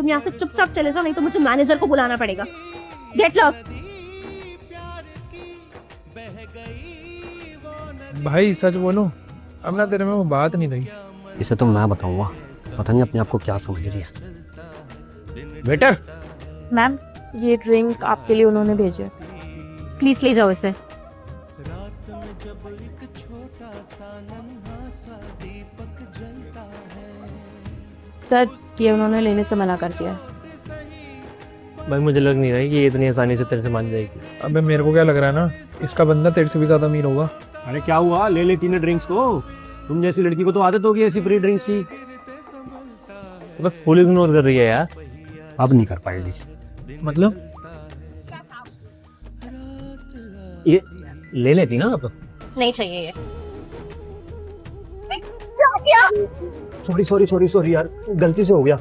तुम यहाँ से चुपचाप चले जाओ, नहीं तो मुझे मैनेजर को बुलाना पड़ेगा। Gate lock. भाई सच बोलूं, अब ना तेरे में वो बात नहीं रही। इसे तो मैं बताऊंगा, पता नहीं अपने आप को क्या समझ रही है। वेटर, मैम, ये ड्रिंक आपके लिए उन्होंने भेजे, प्लीज ले जाओ इसे। सर, ये उन्होंने लेने से मना कर दिया। भाई मुझे लग नहीं रहा है कि ये इतनी आसानी से तेरे से मान जाएगी। अबे मेरे को क्या लग रहा है ना, इसका बंदा तेरे से भी ज्यादा अमीर होगा। अरे क्या हुआ, ले लेती ने ड्रिंक्स को। तुम जैसी लड़की को तो आदत होगी ऐसी फ्री ड्रिंक्स की। तो फुल इग्नोर कर रही है यार। अब नहीं कर पाएगी। मतलब ये ले लेती ना अब। नहीं चाहिए ये। सॉरी सॉरी सॉरी सॉरी यार, गलती से हो गया।